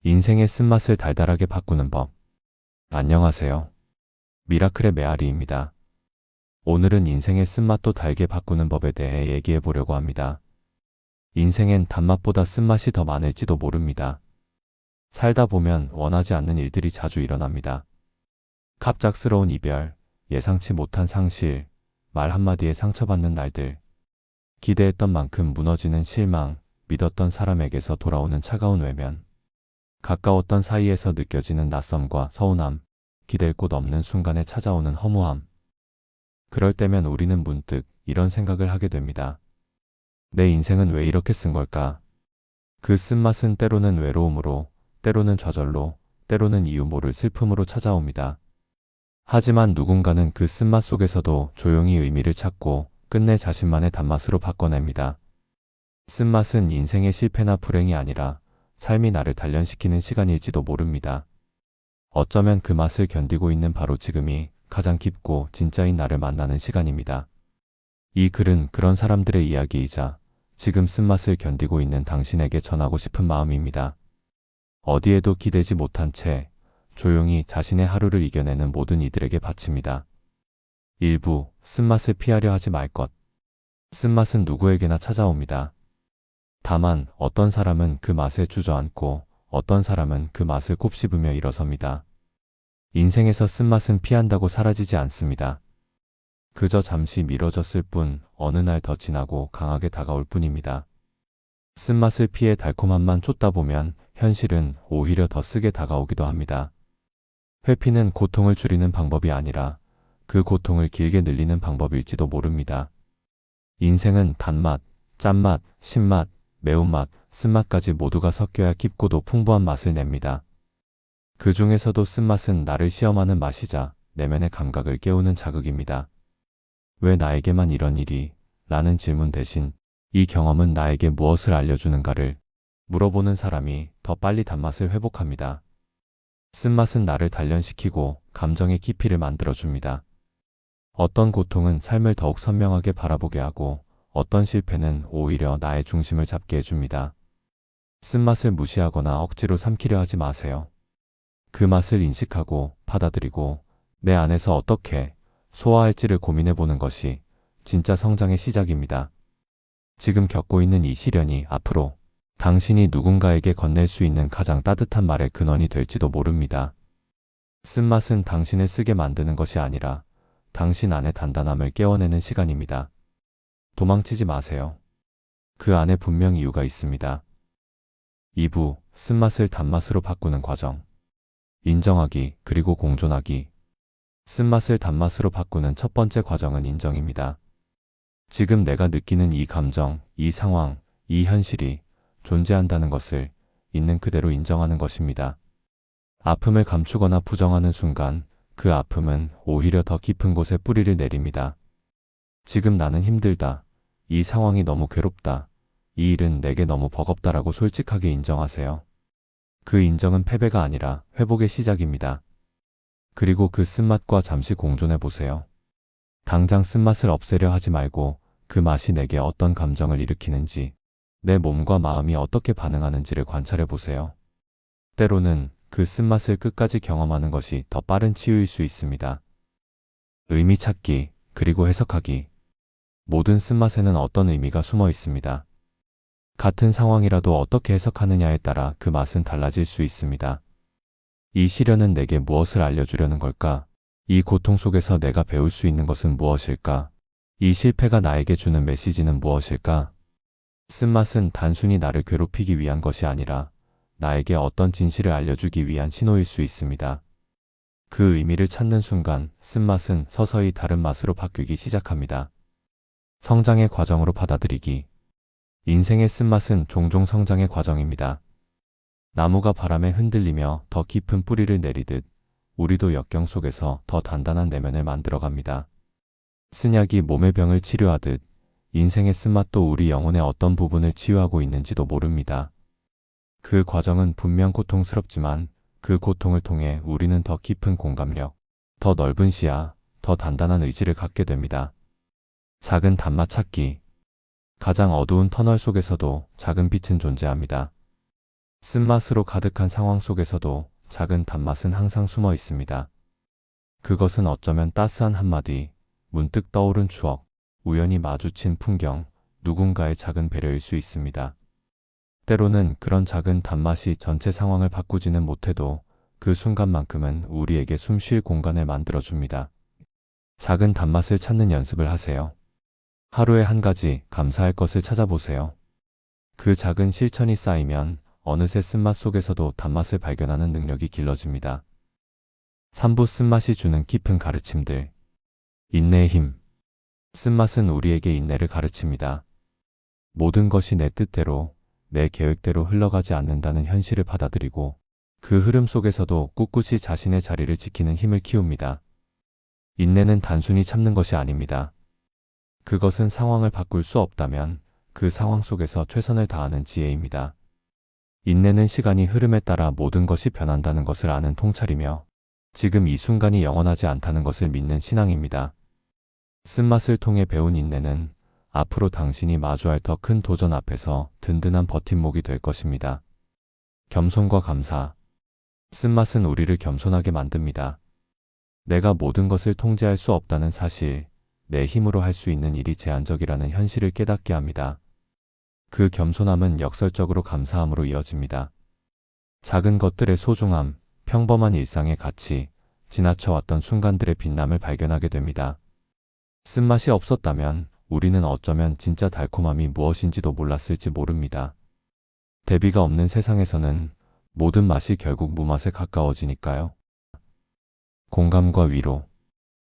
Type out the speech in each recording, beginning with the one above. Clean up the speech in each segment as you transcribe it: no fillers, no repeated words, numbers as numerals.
인생의 쓴맛을 달달하게 바꾸는 법. 안녕하세요. 미라클의 메아리입니다. 오늘은 인생의 쓴맛도 달게 바꾸는 법에 대해 얘기해 보려고 합니다. 인생엔 단맛보다 쓴맛이 더 많을지도 모릅니다. 살다 보면 원하지 않는 일들이 자주 일어납니다. 갑작스러운 이별, 예상치 못한 상실, 말 한마디에 상처받는 날들, 기대했던 만큼 무너지는 실망, 믿었던 사람에게서 돌아오는 차가운 외면, 가까웠던 사이에서 느껴지는 낯섦과 서운함, 기댈 곳 없는 순간에 찾아오는 허무함. 그럴 때면 우리는 문득 이런 생각을 하게 됩니다. 내 인생은 왜 이렇게 쓴 걸까? 그 쓴맛은 때로는 외로움으로, 때로는 좌절로, 때로는 이유 모를 슬픔으로 찾아옵니다. 하지만 누군가는 그 쓴맛 속에서도 조용히 의미를 찾고 끝내 자신만의 단맛으로 바꿔냅니다. 쓴맛은 인생의 실패나 불행이 아니라 삶이 나를 단련시키는 시간일지도 모릅니다. 어쩌면 그 맛을 견디고 있는 바로 지금이 가장 깊고 진짜인 나를 만나는 시간입니다. 이 글은 그런 사람들의 이야기이자 지금 쓴맛을 견디고 있는 당신에게 전하고 싶은 마음입니다. 어디에도 기대지 못한 채 조용히 자신의 하루를 이겨내는 모든 이들에게 바칩니다. 일부 쓴맛을 피하려 하지 말 것. 쓴맛은 누구에게나 찾아옵니다. 다만 어떤 사람은 그 맛에 주저앉고 어떤 사람은 그 맛을 곱씹으며 일어섭니다. 인생에서 쓴맛은 피한다고 사라지지 않습니다. 그저 잠시 미뤄졌을 뿐 어느 날 더 진하고 강하게 다가올 뿐입니다. 쓴맛을 피해 달콤함만 쫓다 보면 현실은 오히려 더 쓰게 다가오기도 합니다. 회피는 고통을 줄이는 방법이 아니라 그 고통을 길게 늘리는 방법일지도 모릅니다. 인생은 단맛, 짠맛, 신맛, 매운맛, 쓴맛까지 모두가 섞여야 깊고도 풍부한 맛을 냅니다. 그 중에서도 쓴맛은 나를 시험하는 맛이자 내면의 감각을 깨우는 자극입니다. 왜 나에게만 이런 일이? 라는 질문 대신 이 경험은 나에게 무엇을 알려주는가를 물어보는 사람이 더 빨리 단맛을 회복합니다. 쓴맛은 나를 단련시키고 감정의 깊이를 만들어줍니다. 어떤 고통은 삶을 더욱 선명하게 바라보게 하고 어떤 실패는 오히려 나의 중심을 잡게 해줍니다. 쓴맛을 무시하거나 억지로 삼키려 하지 마세요. 그 맛을 인식하고 받아들이고 내 안에서 어떻게 소화할지를 고민해보는 것이 진짜 성장의 시작입니다. 지금 겪고 있는 이 시련이 앞으로 당신이 누군가에게 건넬 수 있는 가장 따뜻한 말의 근원이 될지도 모릅니다. 쓴맛은 당신을 쓰게 만드는 것이 아니라 당신 안의 단단함을 깨워내는 시간입니다. 도망치지 마세요. 그 안에 분명 이유가 있습니다. 2부, 쓴맛을 단맛으로 바꾸는 과정. 인정하기, 그리고 공존하기. 쓴맛을 단맛으로 바꾸는 첫 번째 과정은 인정입니다. 지금 내가 느끼는 이 감정, 이 상황, 이 현실이 존재한다는 것을 있는 그대로 인정하는 것입니다. 아픔을 감추거나 부정하는 순간 그 아픔은 오히려 더 깊은 곳에 뿌리를 내립니다. 지금 나는 힘들다. 이 상황이 너무 괴롭다. 이 일은 내게 너무 버겁다라고 솔직하게 인정하세요. 그 인정은 패배가 아니라 회복의 시작입니다. 그리고 그 쓴맛과 잠시 공존해 보세요. 당장 쓴맛을 없애려 하지 말고 그 맛이 내게 어떤 감정을 일으키는지, 내 몸과 마음이 어떻게 반응하는지를 관찰해 보세요. 때로는 그 쓴맛을 끝까지 경험하는 것이 더 빠른 치유일 수 있습니다. 의미 찾기, 그리고 해석하기. 모든 쓴맛에는 어떤 의미가 숨어 있습니다. 같은 상황이라도 어떻게 해석하느냐에 따라 그 맛은 달라질 수 있습니다. 이 시련은 내게 무엇을 알려주려는 걸까? 이 고통 속에서 내가 배울 수 있는 것은 무엇일까? 이 실패가 나에게 주는 메시지는 무엇일까? 쓴맛은 단순히 나를 괴롭히기 위한 것이 아니라 나에게 어떤 진실을 알려주기 위한 신호일 수 있습니다. 그 의미를 찾는 순간 쓴맛은 서서히 다른 맛으로 바뀌기 시작합니다. 성장의 과정으로 받아들이기. 인생의 쓴맛은 종종 성장의 과정입니다. 나무가 바람에 흔들리며 더 깊은 뿌리를 내리듯 우리도 역경 속에서 더 단단한 내면을 만들어갑니다. 쓴약이 몸의 병을 치료하듯 인생의 쓴맛도 우리 영혼의 어떤 부분을 치유하고 있는지도 모릅니다. 그 과정은 분명 고통스럽지만 그 고통을 통해 우리는 더 깊은 공감력, 더 넓은 시야, 더 단단한 의지를 갖게 됩니다. 작은 단맛 찾기. 가장 어두운 터널 속에서도 작은 빛은 존재합니다. 쓴맛으로 가득한 상황 속에서도 작은 단맛은 항상 숨어 있습니다. 그것은 어쩌면 따스한 한마디, 문득 떠오른 추억, 우연히 마주친 풍경, 누군가의 작은 배려일 수 있습니다. 때로는 그런 작은 단맛이 전체 상황을 바꾸지는 못해도 그 순간만큼은 우리에게 숨 쉴 공간을 만들어줍니다. 작은 단맛을 찾는 연습을 하세요. 하루에 한 가지 감사할 것을 찾아보세요. 그 작은 실천이 쌓이면 어느새 쓴맛 속에서도 단맛을 발견하는 능력이 길러집니다. 3부 쓴맛이 주는 깊은 가르침들. 인내의 힘. 쓴맛은 우리에게 인내를 가르칩니다. 모든 것이 내 뜻대로, 내 계획대로 흘러가지 않는다는 현실을 받아들이고 그 흐름 속에서도 꿋꿋이 자신의 자리를 지키는 힘을 키웁니다. 인내는 단순히 참는 것이 아닙니다. 그것은 상황을 바꿀 수 없다면 그 상황 속에서 최선을 다하는 지혜입니다. 인내는 시간이 흐름에 따라 모든 것이 변한다는 것을 아는 통찰이며 지금 이 순간이 영원하지 않다는 것을 믿는 신앙입니다. 쓴맛을 통해 배운 인내는 앞으로 당신이 마주할 더 큰 도전 앞에서 든든한 버팀목이 될 것입니다. 겸손과 감사. 쓴맛은 우리를 겸손하게 만듭니다. 내가 모든 것을 통제할 수 없다는 사실, 내 힘으로 할 수 있는 일이 제한적이라는 현실을 깨닫게 합니다. 그 겸손함은 역설적으로 감사함으로 이어집니다. 작은 것들의 소중함, 평범한 일상의 가치, 지나쳐왔던 순간들의 빛남을 발견하게 됩니다. 쓴맛이 없었다면 우리는 어쩌면 진짜 달콤함이 무엇인지도 몰랐을지 모릅니다. 대비가 없는 세상에서는 모든 맛이 결국 무맛에 가까워지니까요. 공감과 위로.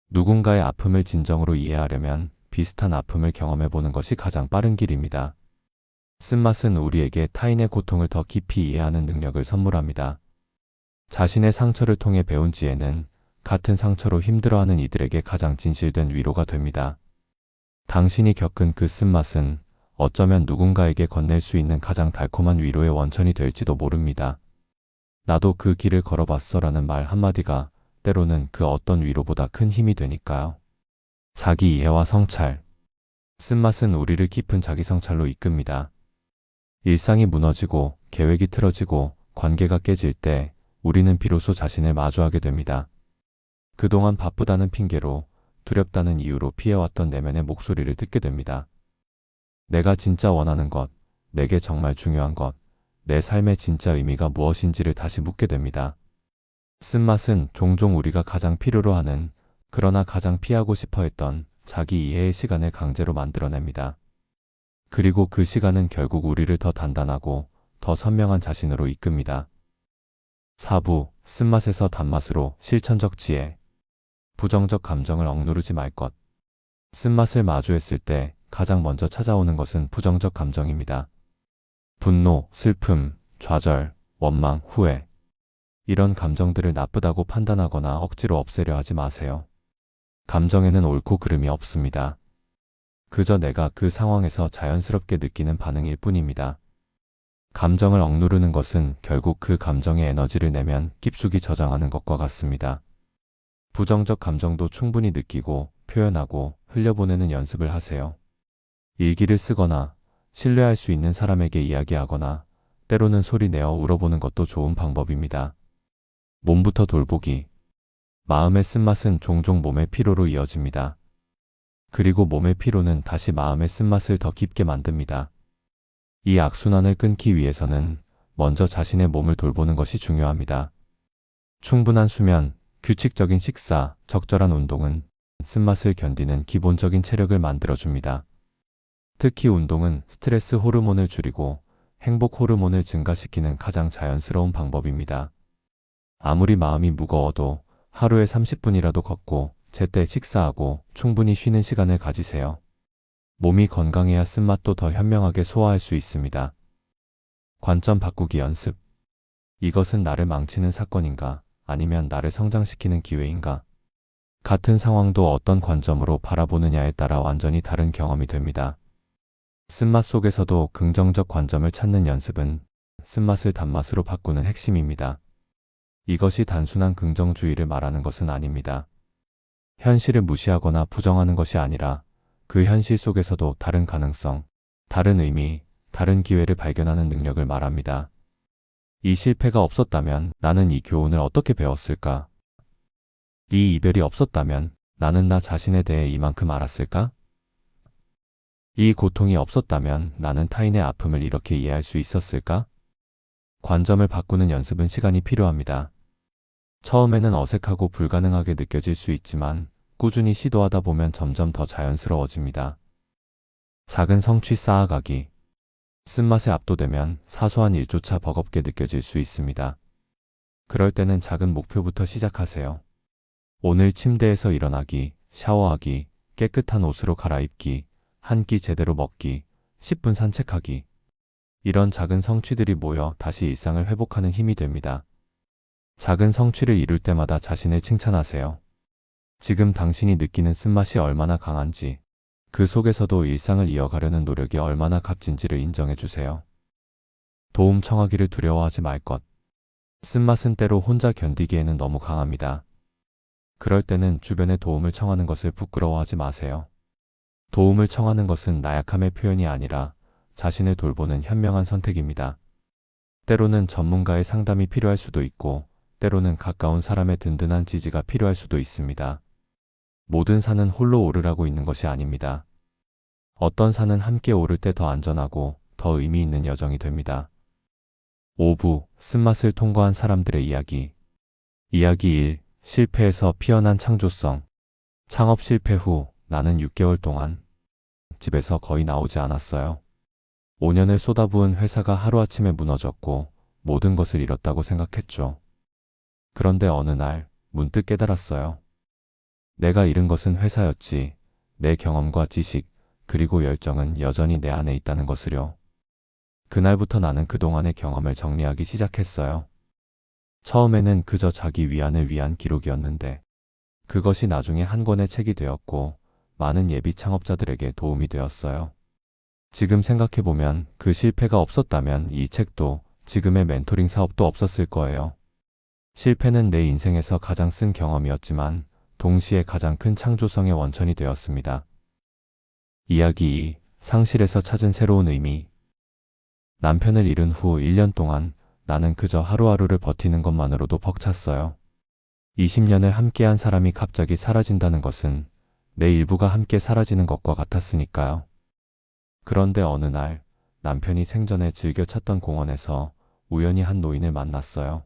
누군가의 아픔을 진정으로 이해하려면 비슷한 아픔을 경험해보는 것이 가장 빠른 길입니다. 쓴맛은 우리에게 타인의 고통을 더 깊이 이해하는 능력을 선물합니다. 자신의 상처를 통해 배운 지혜는 같은 상처로 힘들어하는 이들에게 가장 진실된 위로가 됩니다. 당신이 겪은 그 쓴맛은 어쩌면 누군가에게 건넬 수 있는 가장 달콤한 위로의 원천이 될지도 모릅니다. 나도 그 길을 걸어봤어 라는 말 한마디가 때로는 그 어떤 위로보다 큰 힘이 되니까요. 자기 이해와 성찰. 쓴맛은 우리를 깊은 자기 성찰로 이끕니다. 일상이 무너지고 계획이 틀어지고 관계가 깨질 때 우리는 비로소 자신을 마주하게 됩니다. 그동안 바쁘다는 핑계로 두렵다는 이유로 피해왔던 내면의 목소리를 듣게 됩니다. 내가 진짜 원하는 것, 내게 정말 중요한 것, 내 삶의 진짜 의미가 무엇인지를 다시 묻게 됩니다. 쓴맛은 종종 우리가 가장 필요로 하는, 그러나 가장 피하고 싶어 했던 자기 이해의 시간을 강제로 만들어냅니다. 그리고 그 시간은 결국 우리를 더 단단하고 더 선명한 자신으로 이끕니다. 4부, 쓴맛에서 단맛으로 실천적 지혜. 부정적 감정을 억누르지 말 것. 쓴맛을 마주했을 때 가장 먼저 찾아오는 것은 부정적 감정입니다. 분노, 슬픔, 좌절, 원망, 후회. 이런 감정들을 나쁘다고 판단하거나 억지로 없애려 하지 마세요. 감정에는 옳고 그름이 없습니다. 그저 내가 그 상황에서 자연스럽게 느끼는 반응일 뿐입니다. 감정을 억누르는 것은 결국 그 감정의 에너지를 내면 깊숙이 저장하는 것과 같습니다. 부정적 감정도 충분히 느끼고 표현하고 흘려보내는 연습을 하세요. 일기를 쓰거나 신뢰할 수 있는 사람에게 이야기하거나 때로는 소리 내어 울어보는 것도 좋은 방법입니다. 몸부터 돌보기. 마음의 쓴맛은 종종 몸의 피로로 이어집니다. 그리고 몸의 피로는 다시 마음의 쓴맛을 더 깊게 만듭니다. 이 악순환을 끊기 위해서는 먼저 자신의 몸을 돌보는 것이 중요합니다. 충분한 수면, 규칙적인 식사, 적절한 운동은 쓴맛을 견디는 기본적인 체력을 만들어줍니다. 특히 운동은 스트레스 호르몬을 줄이고 행복 호르몬을 증가시키는 가장 자연스러운 방법입니다. 아무리 마음이 무거워도 하루에 30분이라도 걷고 제때 식사하고 충분히 쉬는 시간을 가지세요. 몸이 건강해야 쓴맛도 더 현명하게 소화할 수 있습니다. 관점 바꾸기 연습. 이것은 나를 망치는 사건인가? 아니면 나를 성장시키는 기회인가? 같은 상황도 어떤 관점으로 바라보느냐에 따라 완전히 다른 경험이 됩니다. 쓴맛 속에서도 긍정적 관점을 찾는 연습은 쓴맛을 단맛으로 바꾸는 핵심입니다. 이것이 단순한 긍정주의를 말하는 것은 아닙니다. 현실을 무시하거나 부정하는 것이 아니라 그 현실 속에서도 다른 가능성, 다른 의미, 다른 기회를 발견하는 능력을 말합니다. 이 실패가 없었다면 나는 이 교훈을 어떻게 배웠을까? 이 이별이 없었다면 나는 나 자신에 대해 이만큼 알았을까? 이 고통이 없었다면 나는 타인의 아픔을 이렇게 이해할 수 있었을까? 관점을 바꾸는 연습은 시간이 필요합니다. 처음에는 어색하고 불가능하게 느껴질 수 있지만 꾸준히 시도하다 보면 점점 더 자연스러워집니다. 작은 성취 쌓아가기. 쓴맛에 압도되면 사소한 일조차 버겁게 느껴질 수 있습니다. 그럴 때는 작은 목표부터 시작하세요. 오늘 침대에서 일어나기, 샤워하기, 깨끗한 옷으로 갈아입기, 한 끼 제대로 먹기, 10분 산책하기. 이런 작은 성취들이 모여 다시 일상을 회복하는 힘이 됩니다. 작은 성취를 이룰 때마다 자신을 칭찬하세요. 지금 당신이 느끼는 쓴맛이 얼마나 강한지, 그 속에서도 일상을 이어가려는 노력이 얼마나 값진지를 인정해 주세요. 도움 청하기를 두려워하지 말 것. 쓴맛은 때로 혼자 견디기에는 너무 강합니다. 그럴 때는 주변의 도움을 청하는 것을 부끄러워하지 마세요. 도움을 청하는 것은 나약함의 표현이 아니라 자신을 돌보는 현명한 선택입니다. 때로는 전문가의 상담이 필요할 수도 있고, 때로는 가까운 사람의 든든한 지지가 필요할 수도 있습니다. 모든 산은 홀로 오르라고 있는 것이 아닙니다. 어떤 산은 함께 오를 때 더 안전하고 더 의미 있는 여정이 됩니다. 5부, 쓴맛을 통과한 사람들의 이야기. 이야기 1, 실패에서 피어난 창조성. 창업 실패 후 나는 6개월 동안 집에서 거의 나오지 않았어요. 5년을 쏟아부은 회사가 하루아침에 무너졌고 모든 것을 잃었다고 생각했죠. 그런데 어느 날 문득 깨달았어요. 내가 잃은 것은 회사였지, 내 경험과 지식, 그리고 열정은 여전히 내 안에 있다는 것을요. 그날부터 나는 그동안의 경험을 정리하기 시작했어요. 처음에는 그저 자기 위안을 위한 기록이었는데, 그것이 나중에 한 권의 책이 되었고, 많은 예비 창업자들에게 도움이 되었어요. 지금 생각해보면 그 실패가 없었다면 이 책도 지금의 멘토링 사업도 없었을 거예요. 실패는 내 인생에서 가장 쓴 경험이었지만 동시에 가장 큰 창조성의 원천이 되었습니다. 이야기 2. 상실에서 찾은 새로운 의미. 남편을 잃은 후 1년 동안 나는 그저 하루하루를 버티는 것만으로도 벅찼어요. 20년을 함께한 사람이 갑자기 사라진다는 것은 내 일부가 함께 사라지는 것과 같았으니까요. 그런데 어느 날 남편이 생전에 즐겨 찾던 공원에서 우연히 한 노인을 만났어요.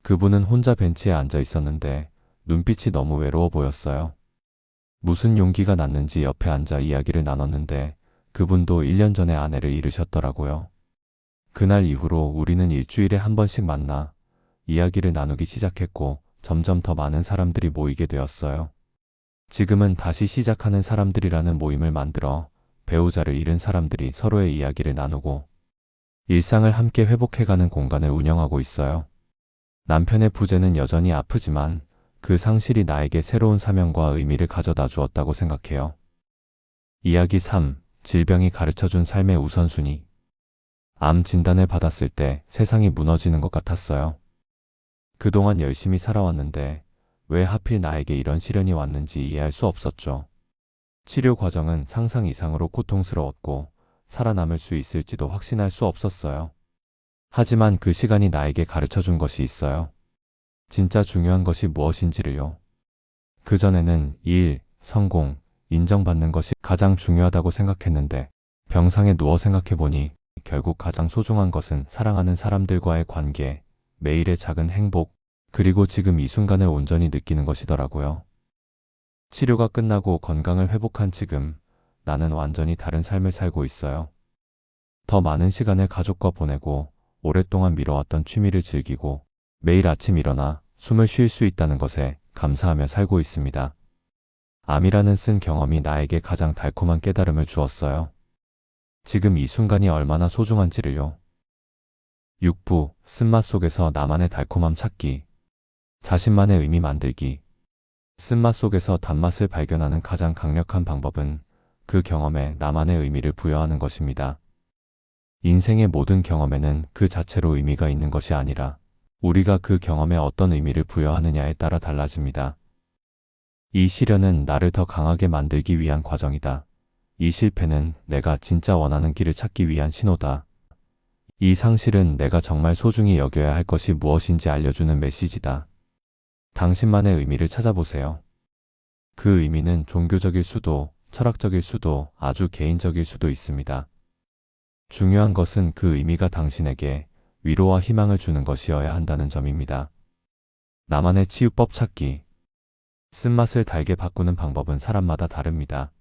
그분은 혼자 벤치에 앉아 있었는데 눈빛이 너무 외로워 보였어요. 무슨 용기가 났는지 옆에 앉아 이야기를 나눴는데 그분도 1년 전에 아내를 잃으셨더라고요. 그날 이후로 우리는 일주일에 한 번씩 만나 이야기를 나누기 시작했고 점점 더 많은 사람들이 모이게 되었어요. 지금은 다시 시작하는 사람들이라는 모임을 만들어 배우자를 잃은 사람들이 서로의 이야기를 나누고 일상을 함께 회복해가는 공간을 운영하고 있어요. 남편의 부재는 여전히 아프지만 그 상실이 나에게 새로운 사명과 의미를 가져다 주었다고 생각해요. 이야기 3. 질병이 가르쳐준 삶의 우선순위. 암 진단을 받았을 때 세상이 무너지는 것 같았어요. 그동안 열심히 살아왔는데 왜 하필 나에게 이런 시련이 왔는지 이해할 수 없었죠. 치료 과정은 상상 이상으로 고통스러웠고 살아남을 수 있을지도 확신할 수 없었어요. 하지만 그 시간이 나에게 가르쳐준 것이 있어요. 진짜 중요한 것이 무엇인지를요. 그전에는 일, 성공, 인정받는 것이 가장 중요하다고 생각했는데 병상에 누워 생각해보니 결국 가장 소중한 것은 사랑하는 사람들과의 관계, 매일의 작은 행복, 그리고 지금 이 순간을 온전히 느끼는 것이더라고요. 치료가 끝나고 건강을 회복한 지금 나는 완전히 다른 삶을 살고 있어요. 더 많은 시간을 가족과 보내고 오랫동안 미뤄왔던 취미를 즐기고 매일 아침 일어나 숨을 쉴 수 있다는 것에 감사하며 살고 있습니다. 암이라는 쓴 경험이 나에게 가장 달콤한 깨달음을 주었어요. 지금 이 순간이 얼마나 소중한지를요. 6부, 쓴맛 속에서 나만의 달콤함 찾기. 자신만의 의미 만들기. 쓴맛 속에서 단맛을 발견하는 가장 강력한 방법은 그 경험에 나만의 의미를 부여하는 것입니다. 인생의 모든 경험에는 그 자체로 의미가 있는 것이 아니라 우리가 그 경험에 어떤 의미를 부여하느냐에 따라 달라집니다. 이 시련은 나를 더 강하게 만들기 위한 과정이다. 이 실패는 내가 진짜 원하는 길을 찾기 위한 신호다. 이 상실은 내가 정말 소중히 여겨야 할 것이 무엇인지 알려주는 메시지다. 당신만의 의미를 찾아보세요. 그 의미는 종교적일 수도, 철학적일 수도, 아주 개인적일 수도 있습니다. 중요한 것은 그 의미가 당신에게 위로와 희망을 주는 것이어야 한다는 점입니다. 나만의 치유법 찾기. 쓴맛을 달게 바꾸는 방법은 사람마다 다릅니다.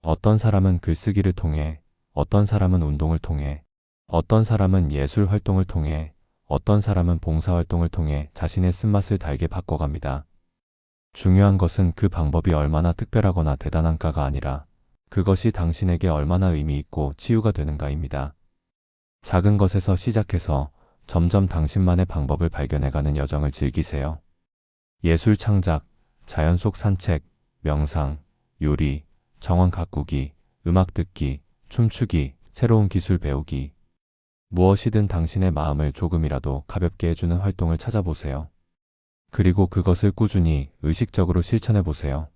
어떤 사람은 글쓰기를 통해, 어떤 사람은 운동을 통해, 어떤 사람은 예술 활동을 통해, 어떤 사람은 봉사 활동을 통해 자신의 쓴맛을 달게 바꿔갑니다. 중요한 것은 그 방법이 얼마나 특별하거나 대단한가가 아니라 그것이 당신에게 얼마나 의미 있고 치유가 되는가입니다. 작은 것에서 시작해서 점점 당신만의 방법을 발견해가는 여정을 즐기세요. 예술 창작, 자연 속 산책, 명상, 요리, 정원 가꾸기, 음악 듣기, 춤추기, 새로운 기술 배우기. 무엇이든 당신의 마음을 조금이라도 가볍게 해주는 활동을 찾아보세요. 그리고 그것을 꾸준히 의식적으로 실천해 보세요.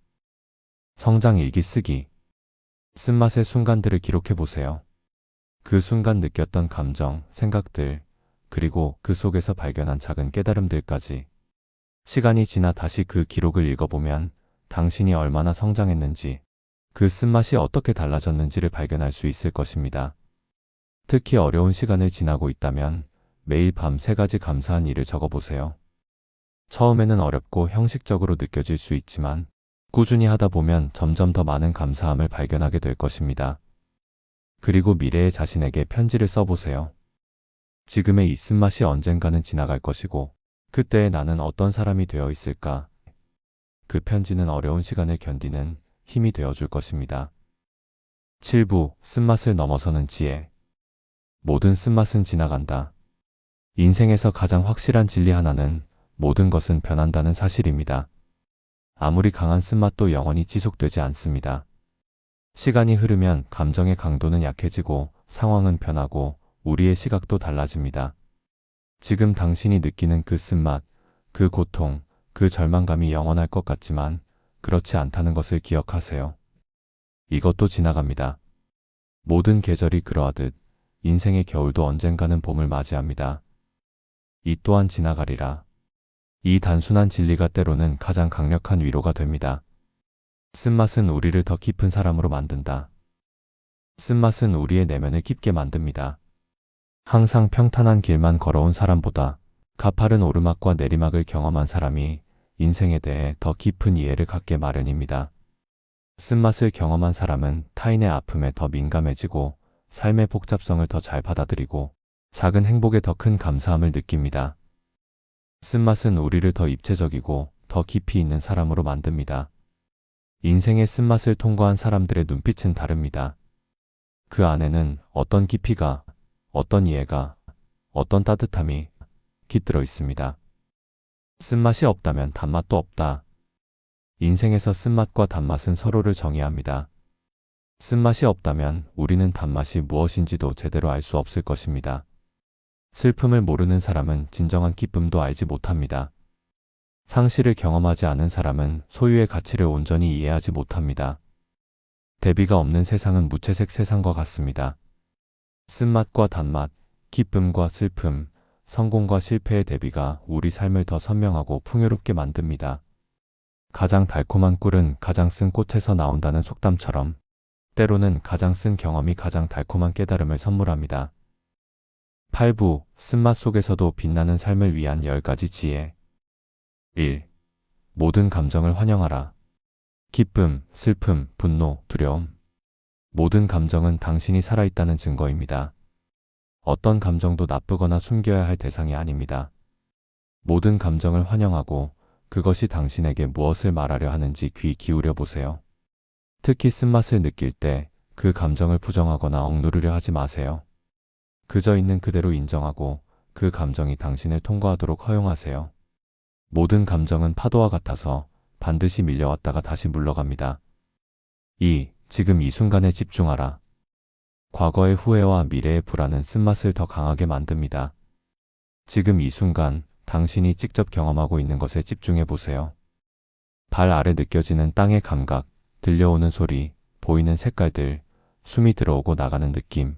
성장 일기 쓰기. 쓴맛의 순간들을 기록해 보세요. 그 순간 느꼈던 감정, 생각들, 그리고 그 속에서 발견한 작은 깨달음들까지. 시간이 지나 다시 그 기록을 읽어보면 당신이 얼마나 성장했는지, 그 쓴맛이 어떻게 달라졌는지를 발견할 수 있을 것입니다. 특히 어려운 시간을 지나고 있다면 매일 밤 3가지 감사한 일을 적어보세요. 처음에는 어렵고 형식적으로 느껴질 수 있지만 꾸준히 하다 보면 점점 더 많은 감사함을 발견하게 될 것입니다. 그리고 미래의 자신에게 편지를 써보세요. 지금의 이 쓴맛이 언젠가는 지나갈 것이고 그때의 나는 어떤 사람이 되어 있을까? 그 편지는 어려운 시간을 견디는 힘이 되어줄 것입니다. 7부 쓴맛을 넘어서는 지혜. 모든 쓴맛은 지나간다. 인생에서 가장 확실한 진리 하나는 모든 것은 변한다는 사실입니다. 아무리 강한 쓴맛도 영원히 지속되지 않습니다. 시간이 흐르면 감정의 강도는 약해지고 상황은 변하고 우리의 시각도 달라집니다. 지금 당신이 느끼는 그 쓴맛, 그 고통, 그 절망감이 영원할 것 같지만 그렇지 않다는 것을 기억하세요. 이것도 지나갑니다. 모든 계절이 그러하듯 인생의 겨울도 언젠가는 봄을 맞이합니다. 이 또한 지나가리라. 이 단순한 진리가 때로는 가장 강력한 위로가 됩니다. 쓴맛은 우리를 더 깊은 사람으로 만든다. 쓴맛은 우리의 내면을 깊게 만듭니다. 항상 평탄한 길만 걸어온 사람보다 가파른 오르막과 내리막을 경험한 사람이 인생에 대해 더 깊은 이해를 갖게 마련입니다. 쓴맛을 경험한 사람은 타인의 아픔에 더 민감해지고 삶의 복잡성을 더 잘 받아들이고 작은 행복에 더 큰 감사함을 느낍니다. 쓴맛은 우리를 더 입체적이고 더 깊이 있는 사람으로 만듭니다. 인생의 쓴맛을 통과한 사람들의 눈빛은 다릅니다. 그 안에는 어떤 깊이가, 어떤 이해가, 어떤 따뜻함이 깃들어 있습니다. 쓴맛이 없다면 단맛도 없다. 인생에서 쓴맛과 단맛은 서로를 정의합니다. 쓴맛이 없다면 우리는 단맛이 무엇인지도 제대로 알 수 없을 것입니다. 슬픔을 모르는 사람은 진정한 기쁨도 알지 못합니다. 상실을 경험하지 않은 사람은 소유의 가치를 온전히 이해하지 못합니다. 대비가 없는 세상은 무채색 세상과 같습니다. 쓴맛과 단맛, 기쁨과 슬픔, 성공과 실패의 대비가 우리 삶을 더 선명하고 풍요롭게 만듭니다. 가장 달콤한 꿀은 가장 쓴 꽃에서 나온다는 속담처럼 때로는 가장 쓴 경험이 가장 달콤한 깨달음을 선물합니다. 8부 쓴맛 속에서도 빛나는 삶을 위한 10가지 지혜. 1. 모든 감정을 환영하라. 기쁨, 슬픔, 분노, 두려움. 모든 감정은 당신이 살아있다는 증거입니다. 어떤 감정도 나쁘거나 숨겨야 할 대상이 아닙니다. 모든 감정을 환영하고 그것이 당신에게 무엇을 말하려 하는지 귀 기울여 보세요. 특히 쓴맛을 느낄 때 그 감정을 부정하거나 억누르려 하지 마세요. 그저 있는 그대로 인정하고 그 감정이 당신을 통과하도록 허용하세요. 모든 감정은 파도와 같아서 반드시 밀려왔다가 다시 물러갑니다. 2. 지금 이 순간에 집중하라. 과거의 후회와 미래의 불안은 쓴맛을 더 강하게 만듭니다. 지금 이 순간 당신이 직접 경험하고 있는 것에 집중해 보세요. 발 아래 느껴지는 땅의 감각, 들려오는 소리, 보이는 색깔들, 숨이 들어오고 나가는 느낌.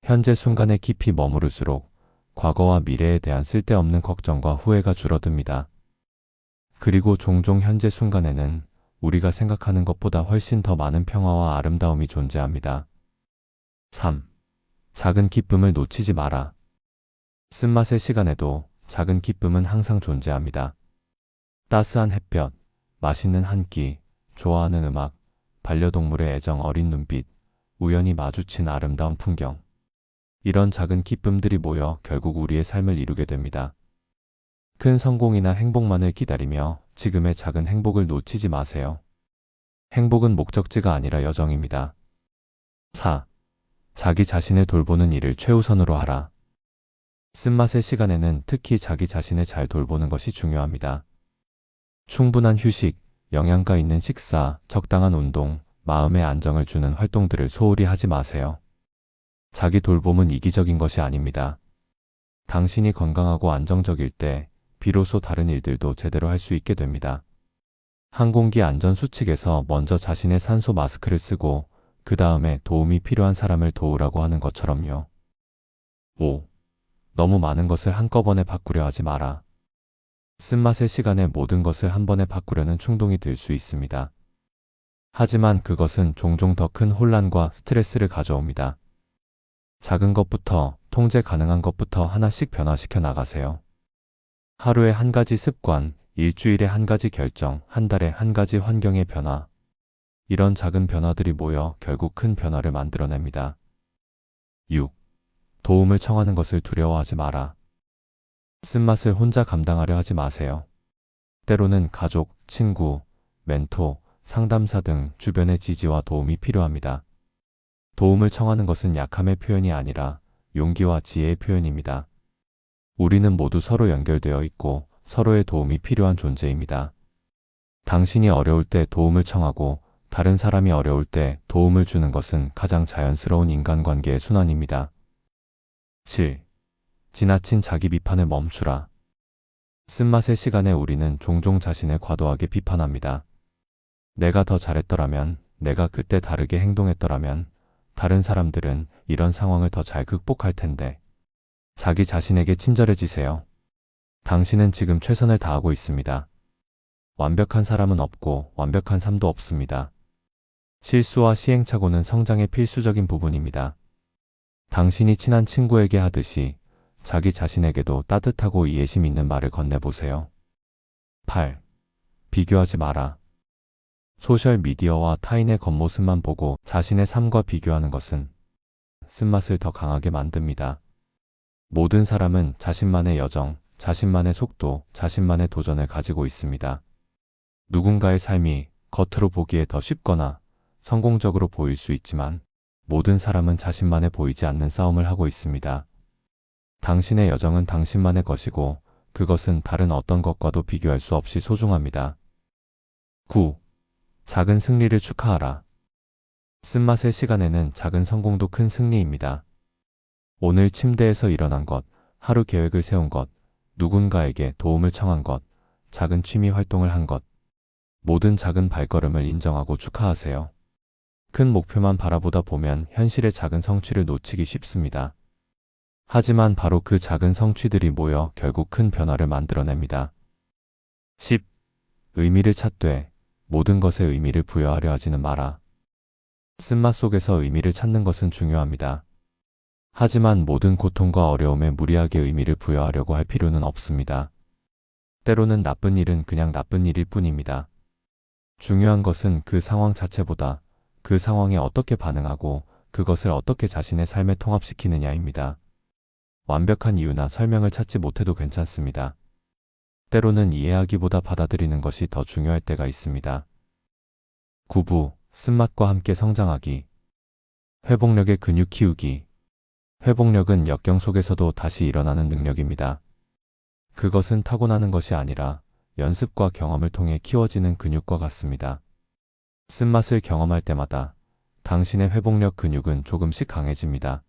현재 순간에 깊이 머무를수록 과거와 미래에 대한 쓸데없는 걱정과 후회가 줄어듭니다. 그리고 종종 현재 순간에는 우리가 생각하는 것보다 훨씬 더 많은 평화와 아름다움이 존재합니다. 3. 작은 기쁨을 놓치지 마라. 쓴맛의 시간에도 작은 기쁨은 항상 존재합니다. 따스한 햇볕, 맛있는 한 끼, 좋아하는 음악, 반려동물의 애정 어린 눈빛, 우연히 마주친 아름다운 풍경. 이런 작은 기쁨들이 모여 결국 우리의 삶을 이루게 됩니다. 큰 성공이나 행복만을 기다리며 지금의 작은 행복을 놓치지 마세요. 행복은 목적지가 아니라 여정입니다. 4. 자기 자신을 돌보는 일을 최우선으로 하라. 쓴맛의 시간에는 특히 자기 자신을 잘 돌보는 것이 중요합니다. 충분한 휴식, 영양가 있는 식사, 적당한 운동, 마음의 안정을 주는 활동들을 소홀히 하지 마세요. 자기 돌봄은 이기적인 것이 아닙니다. 당신이 건강하고 안정적일 때 비로소 다른 일들도 제대로 할 수 있게 됩니다. 항공기 안전수칙에서 먼저 자신의 산소 마스크를 쓰고 그 다음에 도움이 필요한 사람을 도우라고 하는 것처럼요. 5. 너무 많은 것을 한꺼번에 바꾸려 하지 마라. 쓴맛의 시간에 모든 것을 한 번에 바꾸려는 충동이 들 수 있습니다. 하지만 그것은 종종 더 큰 혼란과 스트레스를 가져옵니다. 작은 것부터, 통제 가능한 것부터 하나씩 변화시켜 나가세요. 하루에 한 가지 습관, 일주일에 한 가지 결정, 한 달에 한 가지 환경의 변화. 이런 작은 변화들이 모여 결국 큰 변화를 만들어냅니다. 6. 도움을 청하는 것을 두려워하지 마라. 쓴맛을 혼자 감당하려 하지 마세요. 때로는 가족, 친구, 멘토, 상담사 등 주변의 지지와 도움이 필요합니다. 도움을 청하는 것은 약함의 표현이 아니라 용기와 지혜의 표현입니다. 우리는 모두 서로 연결되어 있고 서로의 도움이 필요한 존재입니다. 당신이 어려울 때 도움을 청하고 다른 사람이 어려울 때 도움을 주는 것은 가장 자연스러운 인간관계의 순환입니다. 7. 지나친 자기 비판을 멈추라. 쓴맛의 시간에 우리는 종종 자신을 과도하게 비판합니다. 내가 더 잘했더라면, 내가 그때 다르게 행동했더라면, 다른 사람들은 이런 상황을 더 잘 극복할 텐데. 자기 자신에게 친절해지세요. 당신은 지금 최선을 다하고 있습니다. 완벽한 사람은 없고 완벽한 삶도 없습니다. 실수와 시행착오는 성장의 필수적인 부분입니다. 당신이 친한 친구에게 하듯이 자기 자신에게도 따뜻하고 이해심 있는 말을 건네보세요. 8. 비교하지 마라. 소셜미디어와 타인의 겉모습만 보고 자신의 삶과 비교하는 것은 쓴맛을 더 강하게 만듭니다. 모든 사람은 자신만의 여정, 자신만의 속도, 자신만의 도전을 가지고 있습니다. 누군가의 삶이 겉으로 보기에 더 쉽거나 성공적으로 보일 수 있지만 모든 사람은 자신만의 보이지 않는 싸움을 하고 있습니다. 당신의 여정은 당신만의 것이고 그것은 다른 어떤 것과도 비교할 수 없이 소중합니다. 9. 작은 승리를 축하하라. 쓴맛의 시간에는 작은 성공도 큰 승리입니다. 오늘 침대에서 일어난 것, 하루 계획을 세운 것, 누군가에게 도움을 청한 것, 작은 취미 활동을 한 것, 모든 작은 발걸음을 인정하고 축하하세요. 큰 목표만 바라보다 보면 현실의 작은 성취를 놓치기 쉽습니다. 하지만 바로 그 작은 성취들이 모여 결국 큰 변화를 만들어냅니다. 10. 의미를 찾되 모든 것에 의미를 부여하려 하지는 마라. 쓴맛 속에서 의미를 찾는 것은 중요합니다. 하지만 모든 고통과 어려움에 무리하게 의미를 부여하려고 할 필요는 없습니다. 때로는 나쁜 일은 그냥 나쁜 일일 뿐입니다. 중요한 것은 그 상황 자체보다 그 상황에 어떻게 반응하고 그것을 어떻게 자신의 삶에 통합시키느냐입니다. 완벽한 이유나 설명을 찾지 못해도 괜찮습니다. 때로는 이해하기보다 받아들이는 것이 더 중요할 때가 있습니다. 9부, 쓴맛과 함께 성장하기. 회복력의 근육 키우기. 회복력은 역경 속에서도 다시 일어나는 능력입니다. 그것은 타고나는 것이 아니라 연습과 경험을 통해 키워지는 근육과 같습니다. 쓴맛을 경험할 때마다 당신의 회복력 근육은 조금씩 강해집니다.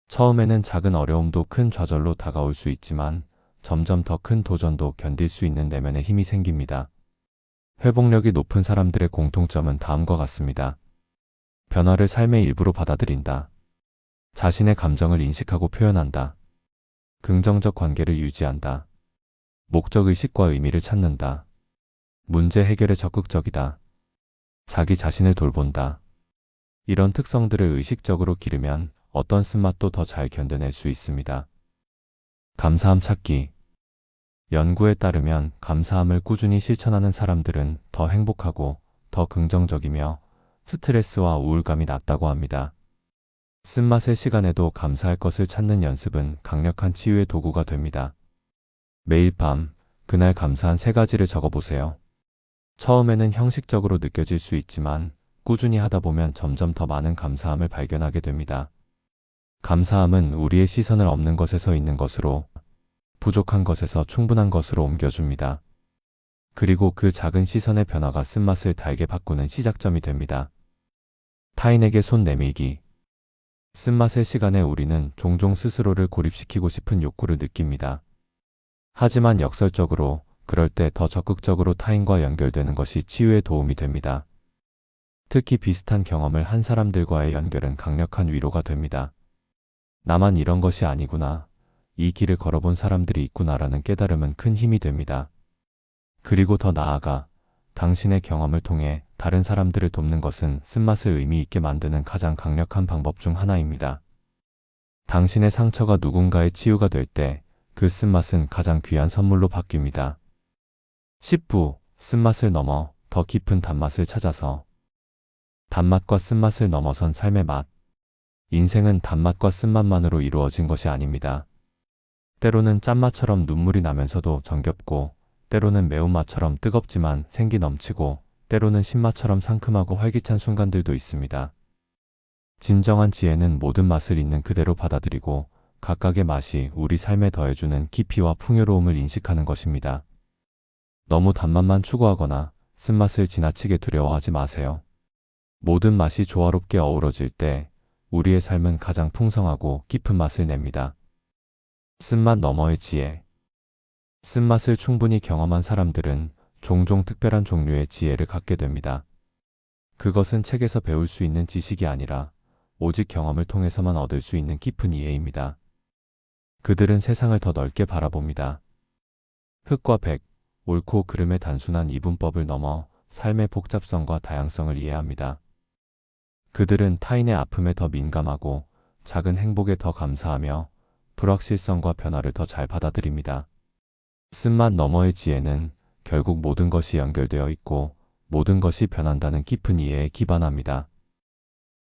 처음에는 작은 어려움도 큰 좌절로 다가올 수 있지만 점점 더 큰 도전도 견딜 수 있는 내면의 힘이 생깁니다. 회복력이 높은 사람들의 공통점은 다음과 같습니다. 변화를 삶의 일부로 받아들인다. 자신의 감정을 인식하고 표현한다. 긍정적 관계를 유지한다. 목적의식과 의미를 찾는다. 문제 해결에 적극적이다. 자기 자신을 돌본다. 이런 특성들을 의식적으로 기르면 어떤 쓴맛도 더 잘 견뎌낼 수 있습니다. 감사함 찾기. 연구에 따르면 감사함을 꾸준히 실천하는 사람들은 더 행복하고 더 긍정적이며 스트레스와 우울감이 낮다고 합니다. 쓴맛의 시간에도 감사할 것을 찾는 연습은 강력한 치유의 도구가 됩니다. 매일 밤, 그날 감사한 3가지를 적어보세요. 처음에는 형식적으로 느껴질 수 있지만 꾸준히 하다 보면 점점 더 많은 감사함을 발견하게 됩니다. 감사함은 우리의 시선을 없는 것에서 있는 것으로, 부족한 것에서 충분한 것으로 옮겨줍니다. 그리고 그 작은 시선의 변화가 쓴맛을 달게 바꾸는 시작점이 됩니다. 타인에게 손 내밀기. 쓴맛의 시간에 우리는 종종 스스로를 고립시키고 싶은 욕구를 느낍니다. 하지만 역설적으로 그럴 때 더 적극적으로 타인과 연결되는 것이 치유에 도움이 됩니다. 특히 비슷한 경험을 한 사람들과의 연결은 강력한 위로가 됩니다. 나만 이런 것이 아니구나. 이 길을 걸어본 사람들이 있구나라는 깨달음은 큰 힘이 됩니다. 그리고 더 나아가 당신의 경험을 통해 다른 사람들을 돕는 것은 쓴맛을 의미 있게 만드는 가장 강력한 방법 중 하나입니다. 당신의 상처가 누군가의 치유가 될 때 그 쓴맛은 가장 귀한 선물로 바뀝니다. 10부, 쓴맛을 넘어 더 깊은 단맛을 찾아서. 단맛과 쓴맛을 넘어선 삶의 맛. 인생은 단맛과 쓴맛만으로 이루어진 것이 아닙니다. 때로는 짠맛처럼 눈물이 나면서도 정겹고, 때로는 매운맛처럼 뜨겁지만 생기 넘치고, 때로는 신맛처럼 상큼하고 활기찬 순간들도 있습니다. 진정한 지혜는 모든 맛을 있는 그대로 받아들이고 각각의 맛이 우리 삶에 더해주는 깊이와 풍요로움을 인식하는 것입니다. 너무 단맛만 추구하거나 쓴맛을 지나치게 두려워하지 마세요. 모든 맛이 조화롭게 어우러질 때 우리의 삶은 가장 풍성하고 깊은 맛을 냅니다. 쓴맛 너머의 지혜. 쓴맛을 충분히 경험한 사람들은 종종 특별한 종류의 지혜를 갖게 됩니다. 그것은 책에서 배울 수 있는 지식이 아니라 오직 경험을 통해서만 얻을 수 있는 깊은 이해입니다. 그들은 세상을 더 넓게 바라봅니다. 흑과 백, 옳고 그름의 단순한 이분법을 넘어 삶의 복잡성과 다양성을 이해합니다. 그들은 타인의 아픔에 더 민감하고 작은 행복에 더 감사하며 불확실성과 변화를 더 잘 받아들입니다. 쓴맛 너머의 지혜는 결국 모든 것이 연결되어 있고 모든 것이 변한다는 깊은 이해에 기반합니다.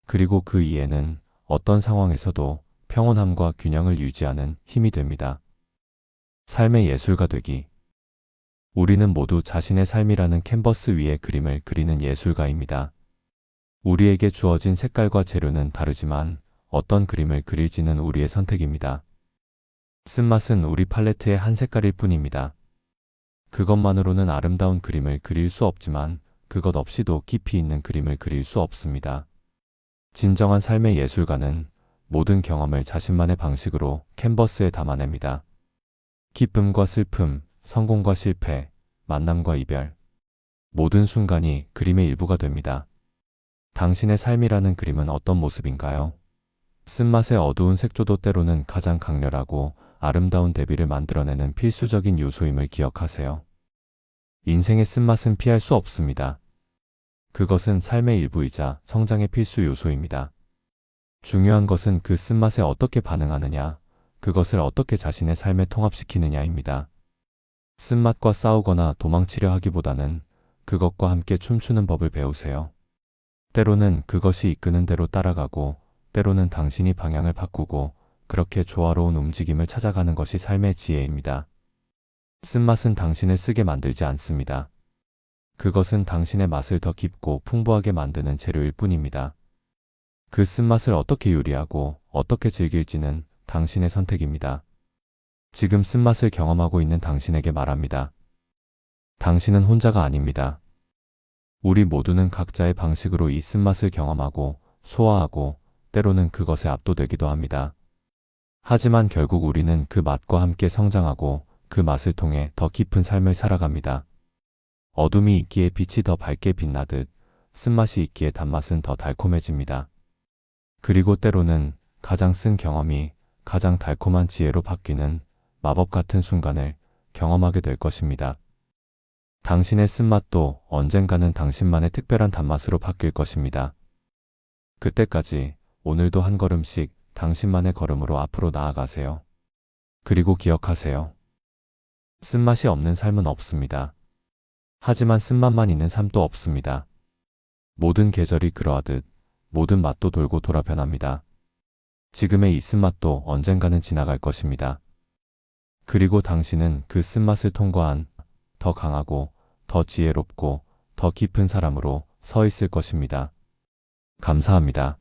그리고 그 이해는 어떤 상황에서도 평온함과 균형을 유지하는 힘이 됩니다. 삶의 예술가 되기. 우리는 모두 자신의 삶이라는 캔버스 위에 그림을 그리는 예술가입니다. 우리에게 주어진 색깔과 재료는 다르지만 어떤 그림을 그릴지는 우리의 선택입니다. 쓴맛은 우리 팔레트의 한 색깔일 뿐입니다. 그것만으로는 아름다운 그림을 그릴 수 없지만 그것 없이도 깊이 있는 그림을 그릴 수 없습니다. 진정한 삶의 예술가는 모든 경험을 자신만의 방식으로 캔버스에 담아냅니다. 기쁨과 슬픔, 성공과 실패, 만남과 이별. 모든 순간이 그림의 일부가 됩니다. 당신의 삶이라는 그림은 어떤 모습인가요? 쓴맛의 어두운 색조도 때로는 가장 강렬하고 아름다운 대비를 만들어내는 필수적인 요소임을 기억하세요. 인생의 쓴맛은 피할 수 없습니다. 그것은 삶의 일부이자 성장의 필수 요소입니다. 중요한 것은 그 쓴맛에 어떻게 반응하느냐, 그것을 어떻게 자신의 삶에 통합시키느냐입니다. 쓴맛과 싸우거나 도망치려 하기보다는 그것과 함께 춤추는 법을 배우세요. 때로는 그것이 이끄는 대로 따라가고, 때로는 당신이 방향을 바꾸고, 그렇게 조화로운 움직임을 찾아가는 것이 삶의 지혜입니다. 쓴맛은 당신을 쓰게 만들지 않습니다. 그것은 당신의 맛을 더 깊고 풍부하게 만드는 재료일 뿐입니다. 그 쓴맛을 어떻게 요리하고 어떻게 즐길지는 당신의 선택입니다. 지금 쓴맛을 경험하고 있는 당신에게 말합니다. 당신은 혼자가 아닙니다. 우리 모두는 각자의 방식으로 이 쓴맛을 경험하고 소화하고 때로는 그것에 압도되기도 합니다. 하지만 결국 우리는 그 맛과 함께 성장하고 그 맛을 통해 더 깊은 삶을 살아갑니다. 어둠이 있기에 빛이 더 밝게 빛나듯 쓴맛이 있기에 단맛은 더 달콤해집니다. 그리고 때로는 가장 쓴 경험이 가장 달콤한 지혜로 바뀌는 마법 같은 순간을 경험하게 될 것입니다. 당신의 쓴맛도 언젠가는 당신만의 특별한 단맛으로 바뀔 것입니다. 그때까지 오늘도 한 걸음씩 당신만의 걸음으로 앞으로 나아가세요. 그리고 기억하세요. 쓴맛이 없는 삶은 없습니다. 하지만 쓴맛만 있는 삶도 없습니다. 모든 계절이 그러하듯 모든 맛도 돌고 돌아 변합니다. 지금의 이 쓴맛도 언젠가는 지나갈 것입니다. 그리고 당신은 그 쓴맛을 통과한 더 강하고 더 지혜롭고 더 깊은 사람으로 서 있을 것입니다. 감사합니다.